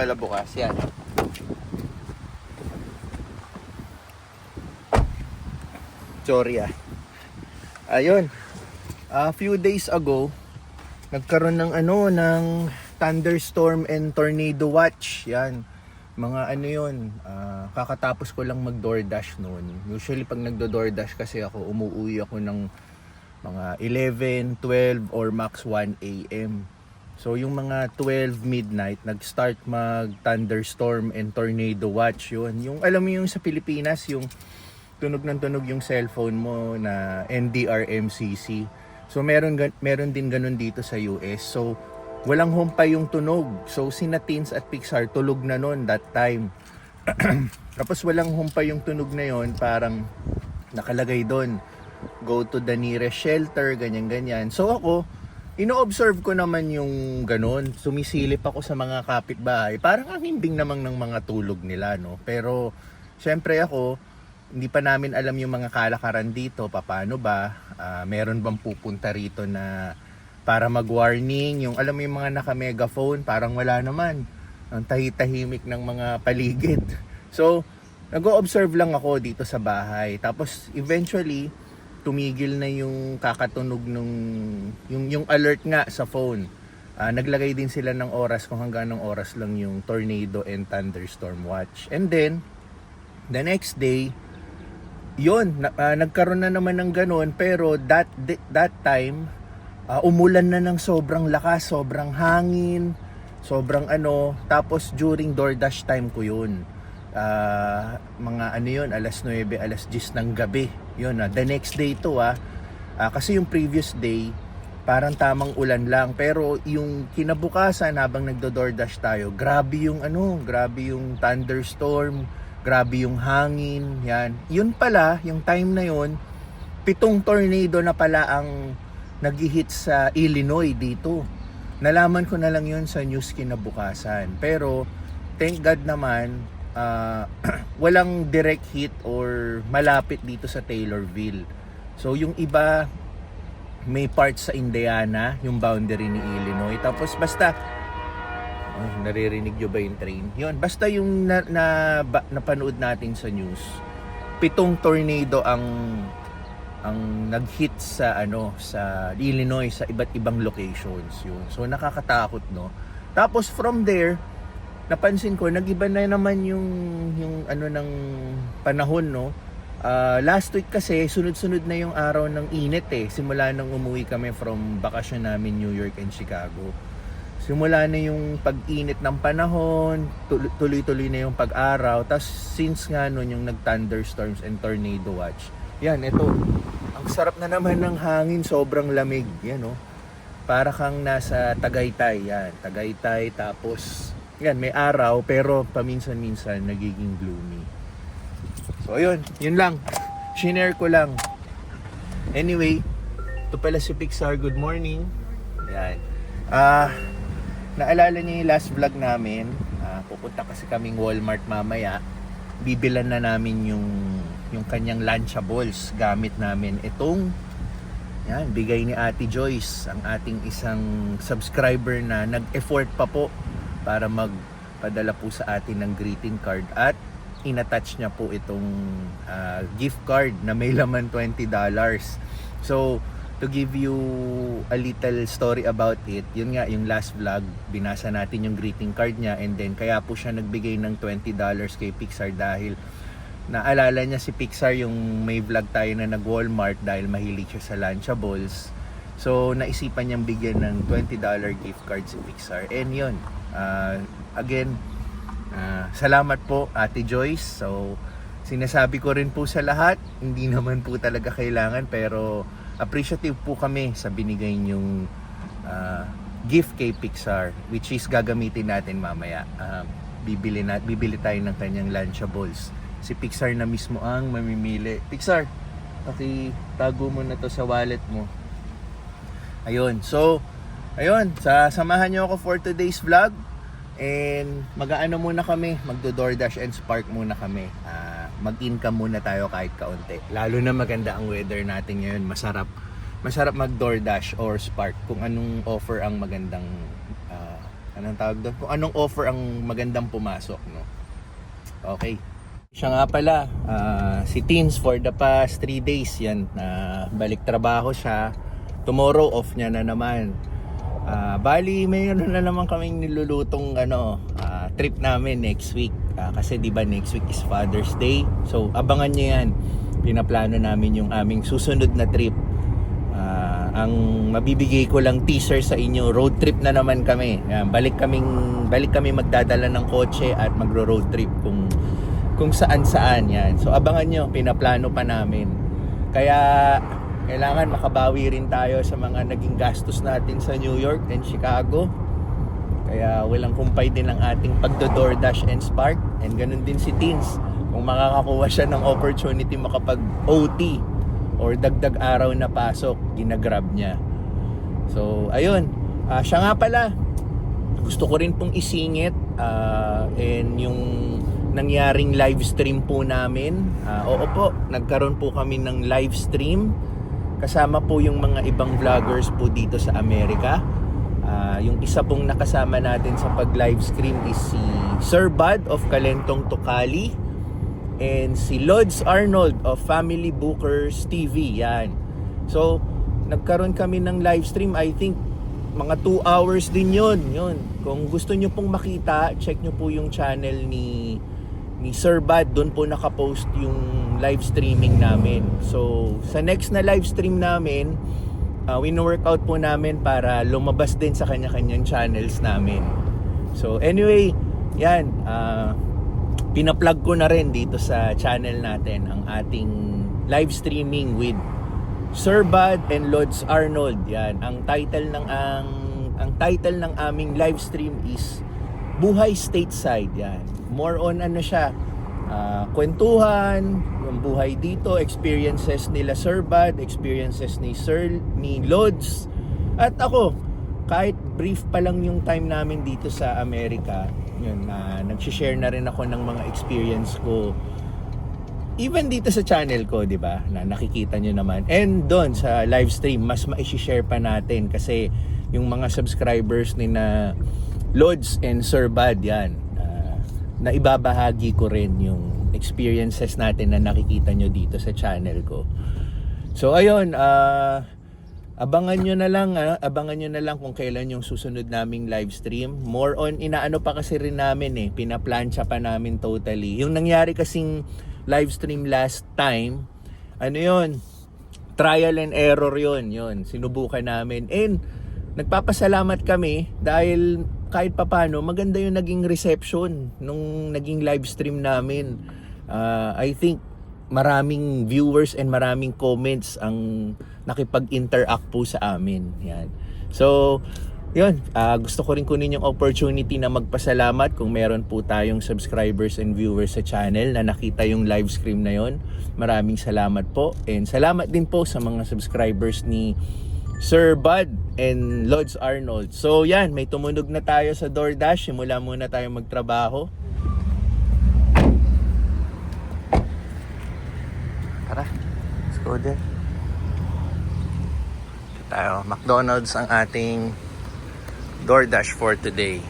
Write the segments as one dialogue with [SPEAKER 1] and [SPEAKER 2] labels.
[SPEAKER 1] pala bukas. Yan. Sorry ah. Ayun. A few days ago, nagkaroon ng ng thunderstorm and tornado watch. Yan. Mga ano yun, kakatapos ko lang mag-DoorDash noon. Usually pag nagdo-DoorDash kasi ako, umuwi ako ng mga 11, 12 or max 1 a.m. So yung mga 12 midnight, nag-start mag-thunderstorm and tornado watch yun. Yung alam mo yung sa Pilipinas, yung tunog ng tunog yung cellphone mo na NDRMCC. So meron din ganun dito sa US. So walang humpay yung tunog. So sina Teens at Pixar tulog na noon that time. Tapos walang humpay yung tunog na yon, parang nakalagay doon, go to the nearest shelter, ganyan-ganyan. So ako, ino-observe ko naman yung ganun. Sumisilip ako sa mga kapitbahay. Parang ang himbing namang ng mga tulog nila, no? Pero syempre ako, hindi pa namin alam yung mga kalakaran dito. Paano ba? Meron bang pupunta rito na para mag-warning? Yung alam mo yung mga naka-megaphone, parang wala naman. Ang tahitahimik ng mga paligid. So, nag-o-observe lang ako dito sa bahay. Tapos, eventually, tumigil na yung kakatunog nung yung alert nga sa phone. Naglagay din sila ng oras kung hanggang ng oras lang yung tornado and thunderstorm watch. And then, the next day, yun, nagkaroon na naman ng ganun, pero that time, umulan na ng sobrang lakas, sobrang hangin, sobrang tapos during DoorDash time ko yun. Mga yun, alas 9, alas 10 ng gabi. Yun, the next day to kasi yung previous day, parang tamang ulan lang. Pero yung kinabukasan habang nagdo-DoorDash tayo, grabe yung thunderstorm, grabe yung hangin, yan. Yun pala, yung time na yun, 7 tornado na pala ang nag-hit sa Illinois dito. Nalaman ko na lang yun sa news kinabukasan. Pero, thank God naman, walang direct hit or malapit dito sa Taylorville. So, yung iba, may parts sa Indiana, yung boundary ni Illinois. Tapos, basta, naririnig nyo ba yung train? Yun, basta yung napanood natin sa news, 7 tornado ang nag-hit sa sa Illinois, sa iba't ibang locations yun. So nakakatakot, no? Tapos from there, napansin ko nag-iba na naman yung ng panahon, no? Last week kasi sunod-sunod na yung araw ng init simula nang umuwi kami from bakasyon namin New York and Chicago. Simula na yung pag-init ng panahon, tuloy-tuloy na yung pag-araw. Tapos since nga noon yung nag-thunderstorms and tornado watch, yan, ito, ang sarap na naman ng hangin, sobrang lamig, yan para kang nasa Tagaytay, yan, Tagaytay, tapos, yan, may araw, pero paminsan-minsan nagiging gloomy. So, yun lang, shinare ko lang. Anyway, ito pala si Pixar, good morning. Yan, naalala niyo yung last vlog namin, pupunta kasi kaming Walmart mamaya, bibilan na namin yung kanyang Lunchables. Gamit namin itong bigay ni Ate Joyce, ang ating isang subscriber na nag-effort pa po para magpadala po sa atin ng greeting card, at inattach niya po itong gift card na may laman $20. So to give you a little story about it, yun nga, yung last vlog, binasa natin yung greeting card niya, and then kaya po siya nagbigay ng $20 kay Pixar dahil naalala niya si Pixar yung may vlog tayo na nag-Walmart dahil mahilig siya sa Lunchables. So naisipan niyang bigyan ng $20 gift card si Pixar, and yun, again, salamat po Ate Joyce. So sinasabi ko rin po sa lahat, hindi naman po talaga kailangan, pero appreciative po kami sa binigay niyong gift kay Pixar, which is gagamitin natin mamaya. Bibili tayo ng kanyang Lunchables. Si Pixar na mismo ang mamimili. Pixar, pakitago mo na to sa wallet mo. Ayun, so samahan niyo ako for today's vlog, and mag-aano muna kami, magdo-DoorDash and Spark muna kami. Mag-income muna tayo kahit kaunti. Lalo na maganda ang weather natin ngayon. Masarap mag-DoorDash or Spark kung anong offer ang magandang anong tawag doon? Kung anong offer ang magandang pumasok, no? Okay. Siya nga pala, si Teens for the past 3 days yan, balik trabaho siya. Tomorrow off niya na naman. Bali, mayroon na naman kaming nilulutong trip namin next week. Kasi 'di ba next week is Father's Day. So abangan niyo 'yan. Pinaplano namin yung aming susunod na trip. Ang mabibigay ko lang teaser sa inyo, road trip na naman kami. Yan, balik kami magdadala ng kotse at magro-road trip kung saan-saan yan. So abangan nyo, pinaplano pa namin. Kaya kailangan makabawi rin tayo sa mga naging gastos natin sa New York and Chicago. Kaya walang kumpay din ang ating pagdo-DoorDash and Spark. And ganun din si Teens. Kung makakakuha siya ng opportunity makapag-OT or dagdag araw na pasok, ginagrab niya. So, ayun. Siya nga pala, gusto ko rin pong isingit and yung nangyaring live stream po namin. Oo po, nagkaroon po kami ng live stream. Kasama po yung mga ibang vloggers po dito sa Amerika. Yung isa pong nakasama natin sa pag-live stream is si Sir Bud of Kalentong Tocali and si Lods Arnold of Family Bookers TV. Yan. So, nagkaroon kami ng live stream. I think mga 2 hours din yun. Kung gusto nyo pong makita, check nyo po yung channel ni Sir Bud. Doon po nakapost yung live streaming namin. So, sa next na live stream namin, wino-workout po namin para lumabas din sa kanya-kanyang channels namin. So, anyway, yan. Pinaplug ko na rin dito sa channel natin ang ating live streaming with Sir Bud and Lods Arnold. Yan. Ang title ng aming live stream is Buhay Stateside. Yan. More on siya, kwentuhan, yung buhay dito, experiences nila Sir Bud, experiences ni Lods. At ako, kahit brief pa lang yung time namin dito sa Amerika, yun, nag-share na rin ako ng mga experience ko. Even dito sa channel ko, di ba, na nakikita nyo naman. And doon sa live stream, mas ma-share pa natin kasi yung mga subscribers ni na Lods and Sir Bud, yan, na ibabahagi ko rin yung experiences natin na nakikita nyo dito sa channel ko. So ayun, abangan nyo na lang kung kailan yung susunod naming live stream. More on, inaano pa kasi rin namin pinaplansya pa namin totally. Yung nangyari kasing live stream last time, trial and error yun. Sinubukan namin. And nagpapasalamat kami dahil kahit papano maganda yung naging reception nung naging live stream namin. I think maraming viewers and maraming comments ang nakipag-interact po sa amin. Yan. So, yun. Gusto ko rin kunin yung opportunity na magpasalamat kung meron po tayong subscribers and viewers sa channel na nakita yung live stream na yon. Maraming salamat po. And salamat din po sa mga subscribers ni Sir Bud and Lods Arnold. So yan, may tumunog na tayo sa DoorDash. Simula muna tayo magtrabaho. Tara, let's go there. Ito tayo, McDonald's ang ating DoorDash for today.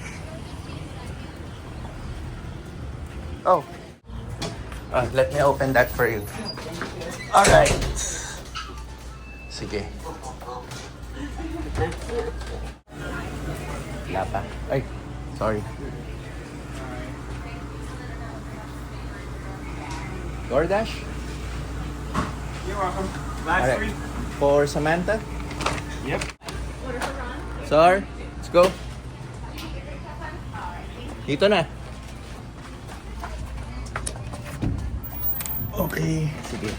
[SPEAKER 1] Oh, let me open that for you. Alright. Sige. Wala pa. Ay, sorry. DoorDash?
[SPEAKER 2] You're welcome. Last
[SPEAKER 1] Alright.
[SPEAKER 2] three.
[SPEAKER 1] For Samantha?
[SPEAKER 2] Yep.
[SPEAKER 1] Sir, let's go. Dito na. Okay, sige.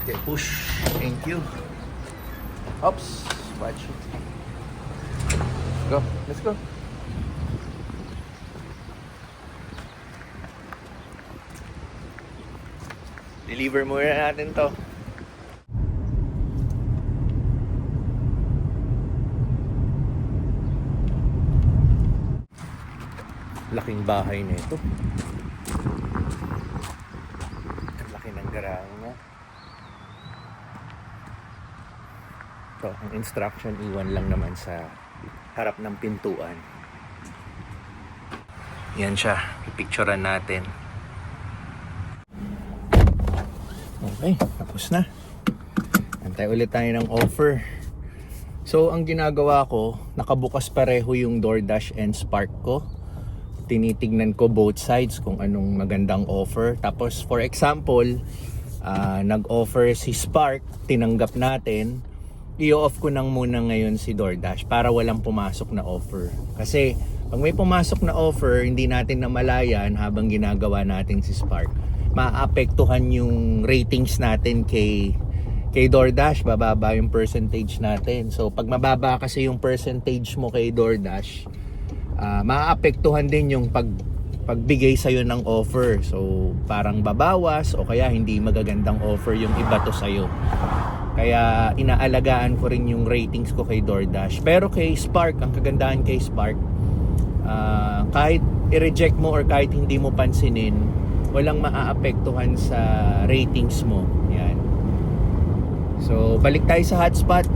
[SPEAKER 1] Okay, push. Thank you. Oops, watch it. Go, let's go. Deliver muna natin to. Laking bahay na ito. Ang laki ng garahe niya. So, ang instruction iwan lang naman sa harap ng pintuan. Yan siya. Pipicturean natin. Okay, tapos na. Antay ulit tayo ng offer. So, ang ginagawa ko, nakabukas pareho yung DoorDash and Spark ko. Tinitignan ko both sides kung anong magandang offer. Tapos, for example, nag-offer si Spark, tinanggap natin. I-off ko nang muna ngayon si DoorDash para walang pumasok na offer. Kasi pag may pumasok na offer, hindi natin namalayan habang ginagawa natin si Spark, maapektuhan yung ratings natin kay DoorDash, bababa yung percentage natin. So pag mababa kasi yung percentage mo kay DoorDash, maapektuhan din yung pagbigay sa'yo ng offer. So parang babawas o kaya hindi magagandang offer yung iba to sa'yo. Kaya inaalagaan ko rin yung ratings ko kay DoorDash. Pero kay Spark, ang kagandahan kay Spark, kahit i-reject mo or kahit hindi mo pansinin, walang maaapektuhan sa ratings mo. Yan. So, balik tayo sa hotspot.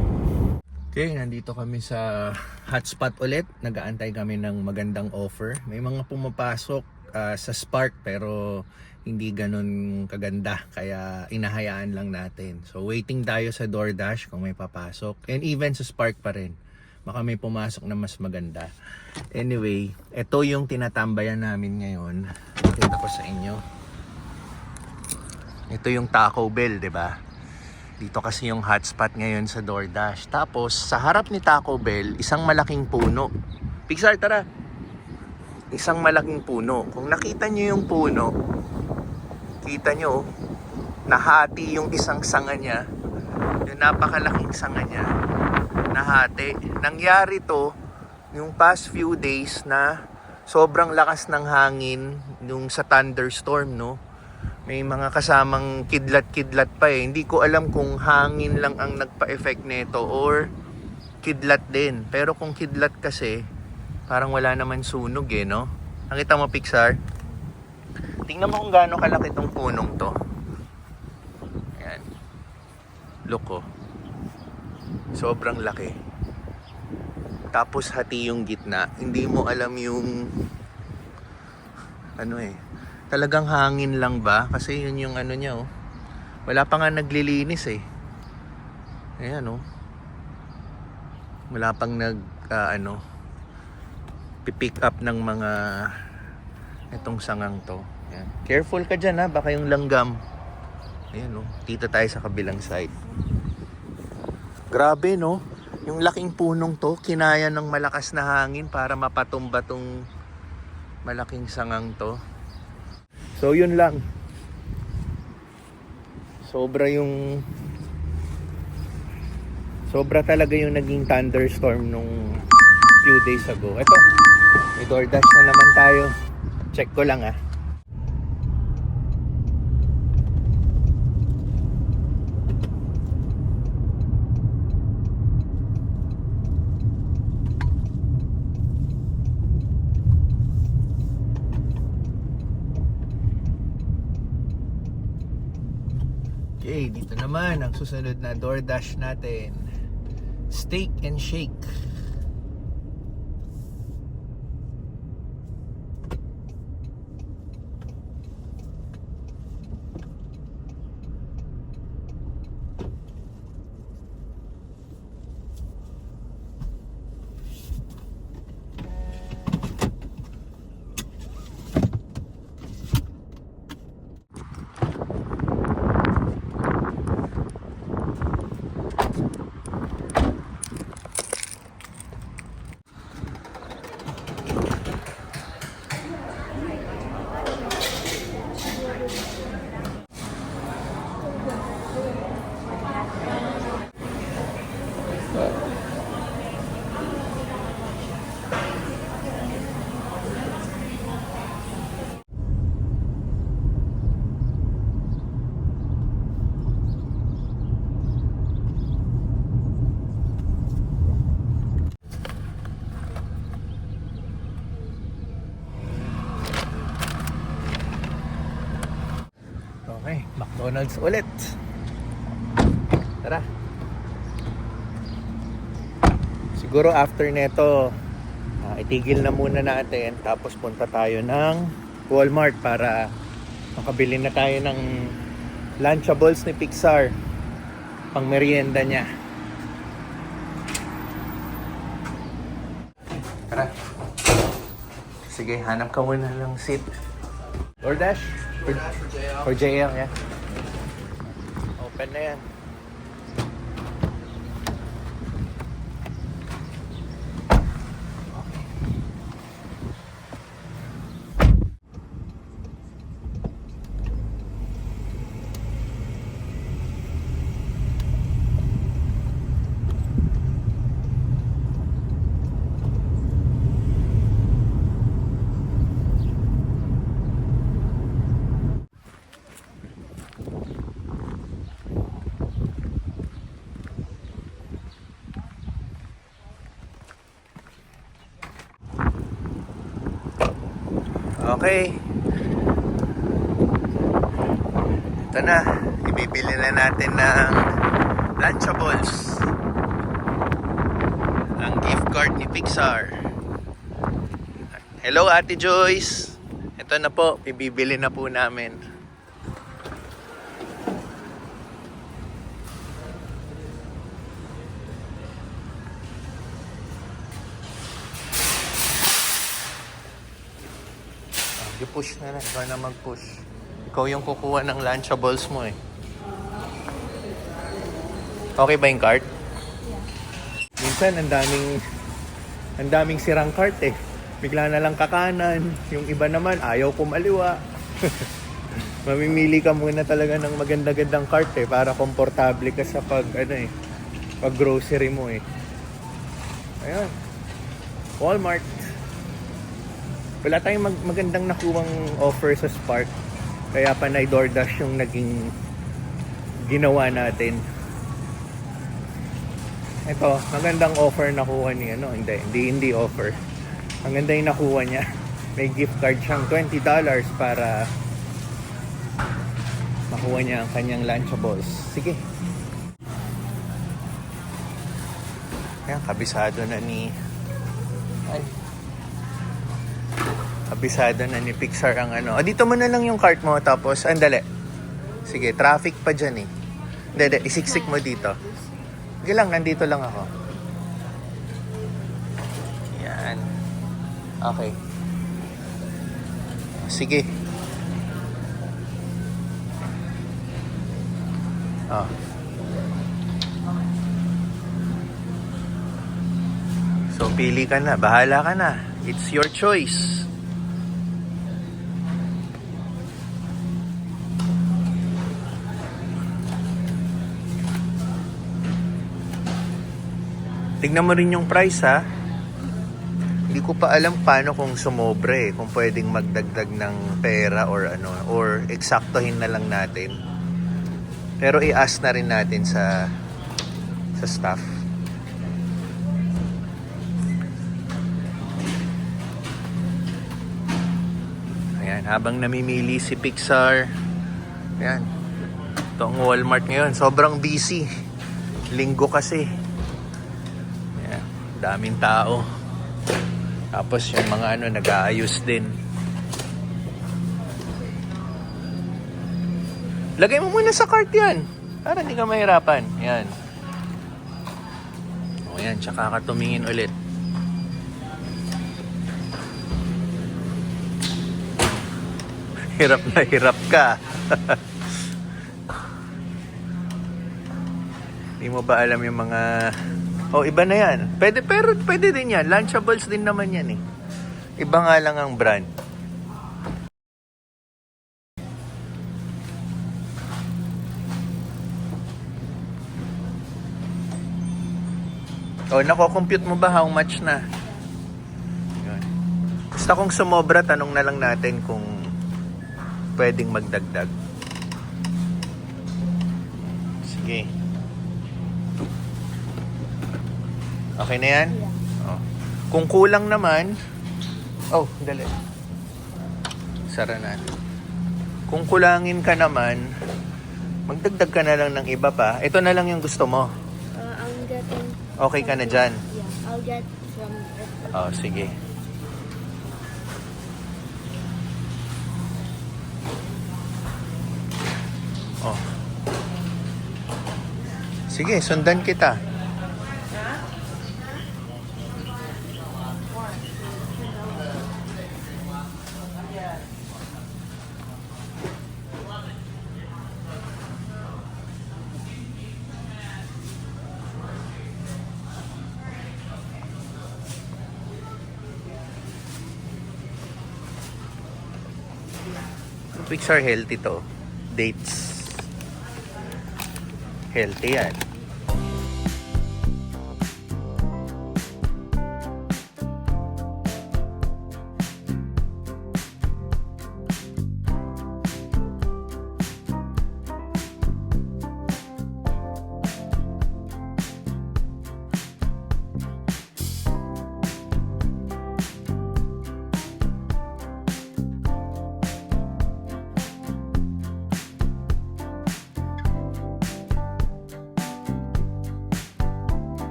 [SPEAKER 1] Okay, nandito kami sa hotspot ulit. Nag-aantay kami ng magandang offer. May mga pumapasok sa Spark pero hindi ganun kaganda, kaya inahayaan lang natin. So waiting tayo sa DoorDash kung may papasok, and even sa Spark pa rin baka may pumasok na mas maganda. Anyway, ito yung tinatambayan namin ngayon. Ito ko sa inyo. Ito yung Taco Bell, 'di ba? Dito kasi yung hotspot ngayon sa DoorDash. Tapos sa harap ni Taco Bell, isang malaking puno. Pixar, tara. Isang malaking puno. Kung nakita nyo yung puno, kita nyo, nahati yung isang sanga niya, yung napakalaking sanga niya, nahati. Nangyari to yung past few days na sobrang lakas ng hangin yung sa thunderstorm, no? May mga kasamang kidlat-kidlat pa eh. Hindi ko alam kung hangin lang ang nagpa-effect nito or kidlat din. Pero kung kidlat kasi, parang wala naman sunog eh, no? Nakita mo, Pixar? Tingnan mo kung gaano kalaki tong punong to. Ayan. Look, oh. Sobrang laki. Tapos hati yung gitna. Hindi mo alam yung ano eh. Talagang hangin lang ba? Kasi yun yung ano niya, oh. Wala pa nga naglilinis eh. Ayan, oh. Wala pang pipick up ng mga itong sangang to. Ayan. Careful ka dyan, ha, baka yung langgam. Ayan, oh. Dito tayo sa kabilang side. Grabe, no? Yung laking punong to, kinaya ng malakas na hangin para mapatumba tong malaking sangang to. So yun lang. Sobra talaga yung naging thunderstorm nung few days ago. Ito, may DoorDash na naman tayo. Check ko lang, ah. Okay, dito naman ang susunod na DoorDash natin. Steak and Shake. Okay, McDonald's ulit. Tara. Siguro after neto, itigil na muna natin. Tapos punta tayo ng Walmart para makabili na tayo ng Lunchables ni Pixar. Pang merienda niya. Tara. Sige, hanap ka muna ng seat. DoorDash? For JL, yeah. Open na yan. Okay. Ito na. Ibibili na natin ng Lunchables. Ang gift card ni Pixar. Hello, Ate Joyce. Ito na po. Ibibili na po namin. I-push na lang. Ikaw na mag-push. Ikaw yung kukuha ng Lunchables mo eh. Okay ba yung cart? Minsan, ang daming sirang cart eh. Bigla na lang kakanan. Yung iba naman, ayaw kumaliwa. Mamimili ka muna talaga ng maganda-gandang cart eh. Para komportable ka sa pag grocery mo eh. Ayun. Walmart. Wala tayong magandang nakuwang offer sa Spark. Kaya panay DoorDash yung naging ginawa natin. Ito, magandang offer nakuha ni hindi offer. Maganda yung nakuha niya. May gift card siyang $20 para makuha niya ang kanyang Lunchables. Sige. Ayan, kabisado na ni Pixar ang dito mo na lang yung cart mo tapos andali. Sige, traffic pa dyan eh. Hindi, isiksik mo dito. Sige lang, nandito lang ako. Yan. Okay. Sige. Oh. So, pili ka na. Bahala ka na. It's your choice. Tignan mo rin yung price ha. Hindi ko pa alam paano kung sumobre kung pwedeng magdagdag ng pera or eksaktohin na lang natin. Pero i-ask na rin natin sa staff. Ayan, habang namimili si Pixar. Ayan. Ito ang Walmart ngayon. Sobrang busy. Linggo kasi. Daming tao. Tapos yung mga nag-aayos din. Lagay mo muna sa cart yan. Para hindi ka mahirapan. Yan. O yan, tsaka ka tumingin ulit. Hirap na hirap ka. Hindi mo ba alam yung mga... iba na yan. Pero pwede din yan. Lunchables din naman yan eh. Iba nga lang ang brand. Nako-compute mo ba how much na? Yun. Basta kung sumobra, tanong na lang natin kung pwedeng magdagdag. Sige. Okay na yan? Oh. Kung kulang naman, dali. Sara na. Kung kulangin ka naman, magdagdag ka na lang ng iba pa. Ito na lang yung gusto mo.
[SPEAKER 3] I'm getting...
[SPEAKER 1] Okay ka na dyan?
[SPEAKER 3] Yeah. I'll get from
[SPEAKER 1] Oh, sige. Oh. Sige, sundan kita. Picture healthy to. Dates. Healthy yan.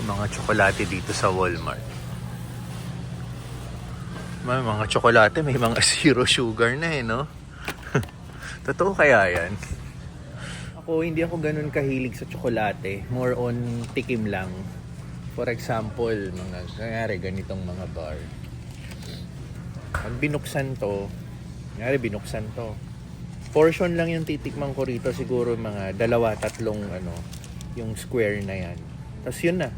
[SPEAKER 1] Mga tsokolate dito sa Walmart. May mga tsokolate, may mga zero sugar na no? Totoo kaya yan? Hindi ako ganun kahilig sa tsokolate. More on tikim lang. For example, kanyari ganitong mga bar. Pag binuksan to, portion lang yung titikman ko rito, siguro mga 2-3 yung square na yan. Tapos yun na.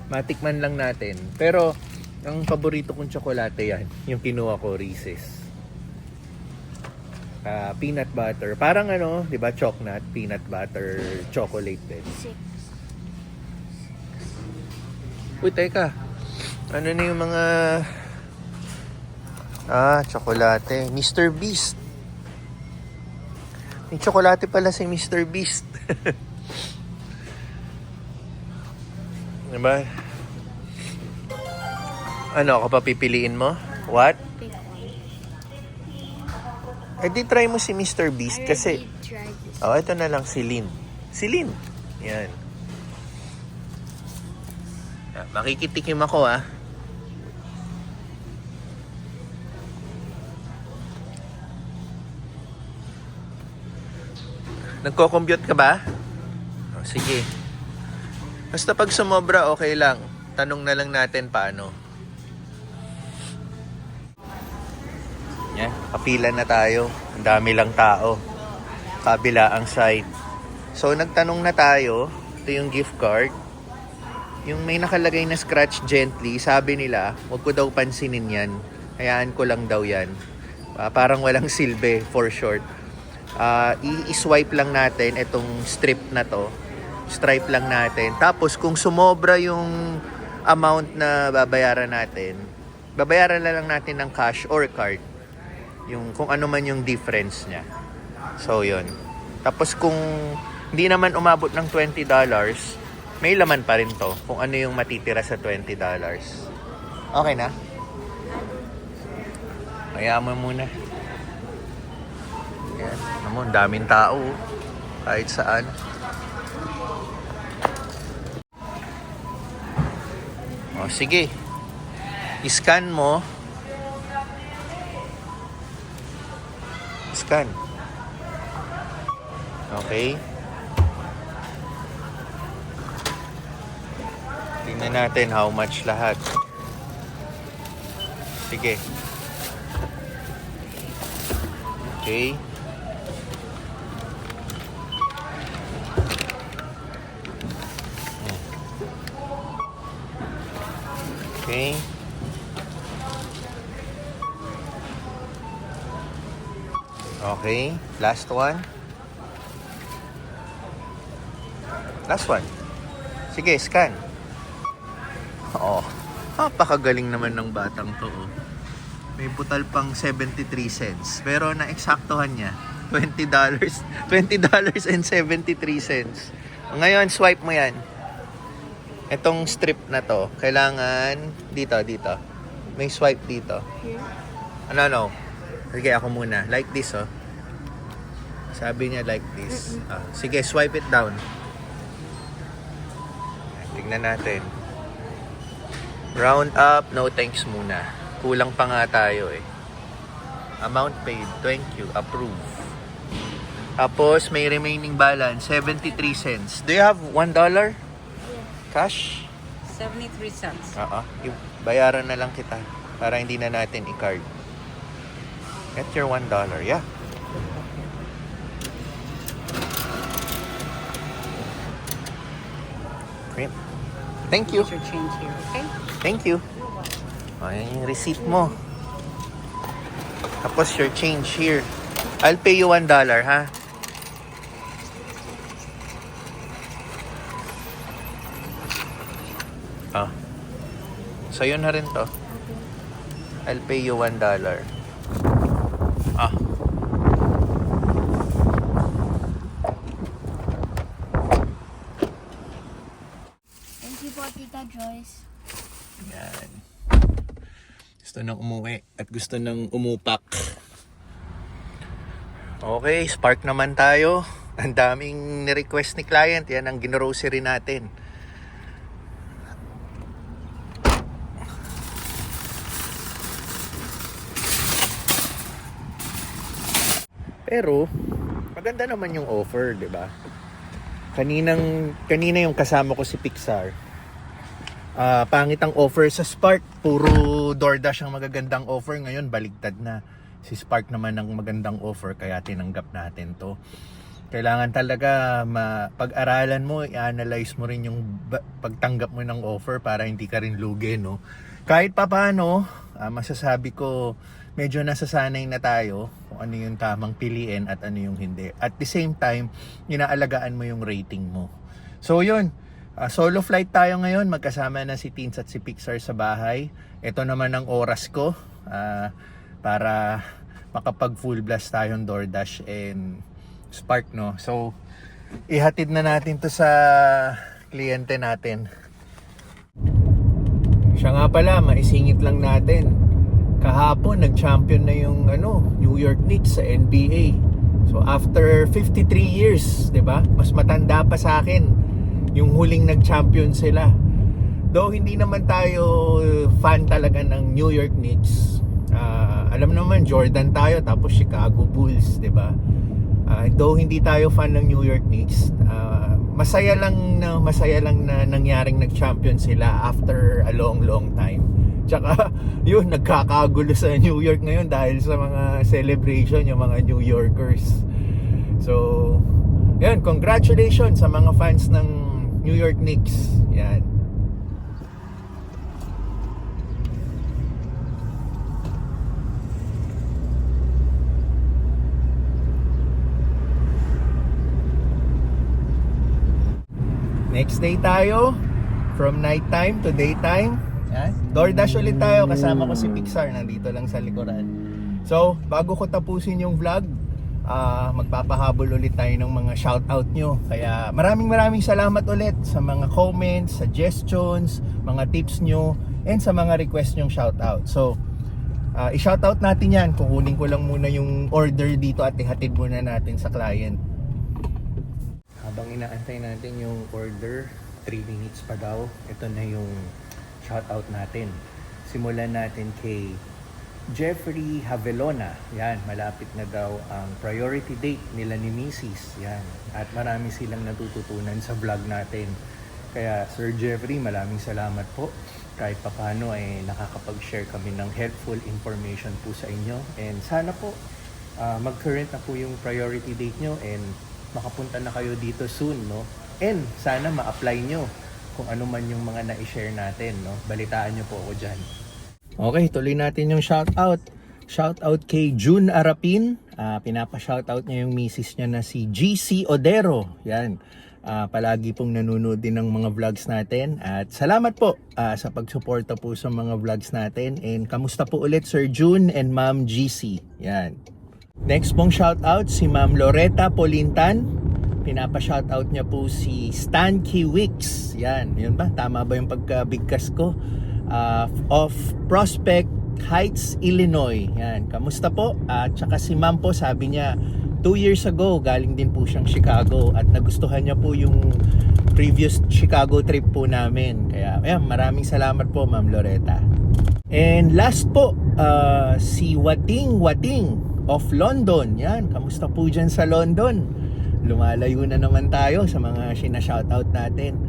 [SPEAKER 1] Matikman lang natin. Pero, ang paborito kong tsokolate yan, yung kinuha ko, Reese's. Peanut butter. Parang di ba, Chocnut, peanut butter, chocolate din.
[SPEAKER 3] 6.
[SPEAKER 1] Uy, teka. Ano na yung mga... tsokolate. Mr. Beast. May tsokolate pala si Mr. Beast. Diba? Ano, ako pa pipiliin mo? What?
[SPEAKER 3] Pick one.
[SPEAKER 1] Di try mo si Mr. Beast kasi...
[SPEAKER 3] Try this.
[SPEAKER 1] ito na lang si Lynn. Si Lynn. Yan. Makikitikim ako, Nagko-compute ka ba? Sige. Basta pag sumobra, okay lang. Tanong na lang natin paano. Yan, kapila na tayo. Ang dami lang tao. Kabila ang side. So, nagtanong na tayo. Ito yung gift card. Yung may nakalagay na scratch gently, sabi nila, huwag ko daw pansinin yan. Hayaan ko lang daw yan. Parang walang silbi, for short. I-swipe lang natin itong strip na to. Stripe lang natin. Tapos kung sumobra yung amount na babayaran natin, babayaran na lang natin ng cash or card. Yung kung ano man yung difference niya. So yun. Tapos kung hindi naman umabot ng $20, may laman pa rin to kung ano yung matitira sa $20. Okay na? Kaya mo muna. Yan. Ang daming tao. Kahit saan. Sige. I-scan mo. Scan. Okay. Tingnan natin how much lahat. Sige. Okay. Okay. Okay. Last one. Last one. Sige, scan. Napakagaling naman ng batang to. May butal pang 73 cents. Pero na-eksaktuhan niya. $20. $20.73. Ngayon, swipe mo yan. Itong strip na to, kailangan dito. May swipe dito.
[SPEAKER 3] Here?
[SPEAKER 1] No. Sige, ako muna. Like this, oh. Sabi niya like this. Sige, swipe it down. Tignan natin. Round up, no thanks muna. Kulang pa nga tayo eh. Amount paid, thank you, approve. Tapos may remaining balance, 73 cents. Do you have $1? Cash?
[SPEAKER 4] 73 cents.
[SPEAKER 1] Bayaran na lang kita para hindi na natin i-card. Get your $1, yeah. Great. Thank you.
[SPEAKER 4] Here's your change here, okay?
[SPEAKER 1] Thank you. Ayan yung receipt mo. Tapos your change here. I'll pay you $1, ha? Sa'yo na rin to. I'll pay you $1.
[SPEAKER 3] Thank you po, Tita Joyce.
[SPEAKER 1] Yan. Gusto nang umuwi at gusto nang umupak. Okay, spark naman tayo. Ang daming ni-request ni client. Yan ang gin-grocery natin. Pero, maganda naman yung offer, di ba? Kanina yung kasama ko si Pixar. Pangit ang offer sa Spark. Puro DoorDash ang magagandang offer. Ngayon, baligtad na. Si Spark naman ang magandang offer, kaya tinanggap natin to. Kailangan talaga pag-aralan mo, i-analyze mo rin yung pagtanggap mo ng offer para hindi ka rin lugi, no? Kahit pa paano, masasabi ko, medyo nasasanay na tayo kung ano yung tamang piliin at ano yung hindi. At the same time, inaalagaan mo yung rating mo. So yun, solo flight tayo ngayon. Magkasama na si Teens at si Pixar sa bahay. Ito naman ang oras ko para makapag full blast tayong DoorDash and Spark, no? So, ihatid na natin to sa kliyente natin. Siya nga pala, maisingit lang natin. Kahapon, nag-champion na yung New York Knicks sa NBA. So, after 53 years, di ba? Mas matanda pa sa akin yung huling nag-champion sila. Though, hindi naman tayo fan talaga ng New York Knicks. Alam naman, Jordan tayo, tapos Chicago Bulls, di ba? Though hindi tayo fan ng New York Knicks, masaya lang na nangyaring nag-champion sila after a long time. Tsaka yun, nagkakagulo sa New York ngayon dahil sa mga celebration yung mga New Yorkers. So, yun, congratulations sa mga fans ng New York Knicks. Yan. Next day tayo, from nighttime to daytime. Yan. DoorDash ulit tayo, kasama ko si Pixar, nandito lang sa likuran. So, bago ko tapusin yung vlog, magpapahabol ulit tayo ng mga shoutout nyo. Kaya maraming salamat ulit sa mga comments, suggestions, mga tips nyo, and sa mga request nyong shoutout. So, i-shoutout natin yan. Kukunin ko lang muna yung order dito at ihatid muna natin sa client. Habang inaantay natin yung order, 3 minutes pa daw. Ito na yung shoutout natin. Simulan natin kay Jeffrey Havelona. Yan, malapit na daw ang priority date nila ni Mrs. Yan. At marami silang natututunan sa vlog natin. Kaya Sir Jeffrey, maraming salamat po. Kahit papano ay nakakapag-share kami ng helpful information po sa inyo. And sana po mag-current na po yung priority date nyo and makapunta na kayo dito soon, no? And sana ma-apply nyo kung ano man yung mga na-share natin, no? Balitaan nyo po ako dyan. Okay, tuloy natin yung shoutout. Shoutout kay June Arapin. Pinapa-shoutout niya yung misis niya na si GC Odero. Yan. Palagi pong nanonood din ng mga vlogs natin. At salamat po sa pagsuporta po sa mga vlogs natin. And kamusta po ulit Sir June and Ma'am GC. Yan. Next pong shoutout si Ma'am Loretta Polintan. pinapa-shoutout niya po si Stan Kiwix. Yan, yun ba? Tama ba yung pagkabigkas ko? Of Prospect Heights, Illinois. Yan, kamusta po? At saka si ma'am po, sabi niya 2 years ago galing din po siyang Chicago at nagustuhan niya po yung previous Chicago trip po namin. Kaya ayan, maraming salamat po Ma'am Loretta. And last po, si Wating of London. Yan, kamusta po dyan sa London? Lumalayo na naman tayo sa mga sinashoutout natin.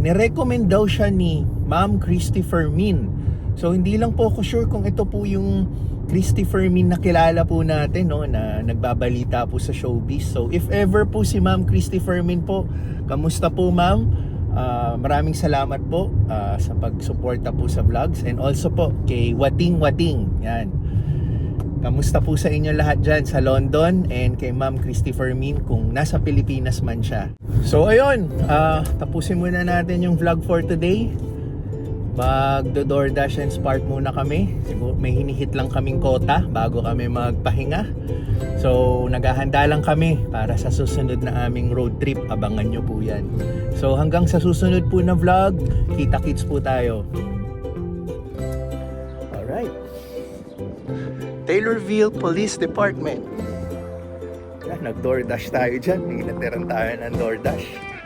[SPEAKER 1] Nirecommend daw siya ni Ma'am Christy Fermin. So hindi lang po ako sure kung ito po yung Christy Fermin na kilala po natin, no, na nagbabalita po sa showbiz. So if ever po si Ma'am Christy Fermin po, kamusta po ma'am? Maraming salamat po sa pagsuporta po sa vlogs, and also po kay Wating. Yan. Kamusta po sa inyo lahat dyan sa London, and kay Ma'am Christy Fermin kung nasa Pilipinas man siya. So ayun, tapusin muna natin yung vlog for today. Magdo-DoorDash and Spark muna kami. Siguro may hinihit lang kaming kota bago kami magpahinga. So naghahanda lang kami para sa susunod na aming road trip. Abangan nyo po yan. So hanggang sa susunod po na vlog, kita-kits po tayo. Alright. Taylorville Police Department. Nag-DoorDash tayo dyan. May natiran tayo ng DoorDash.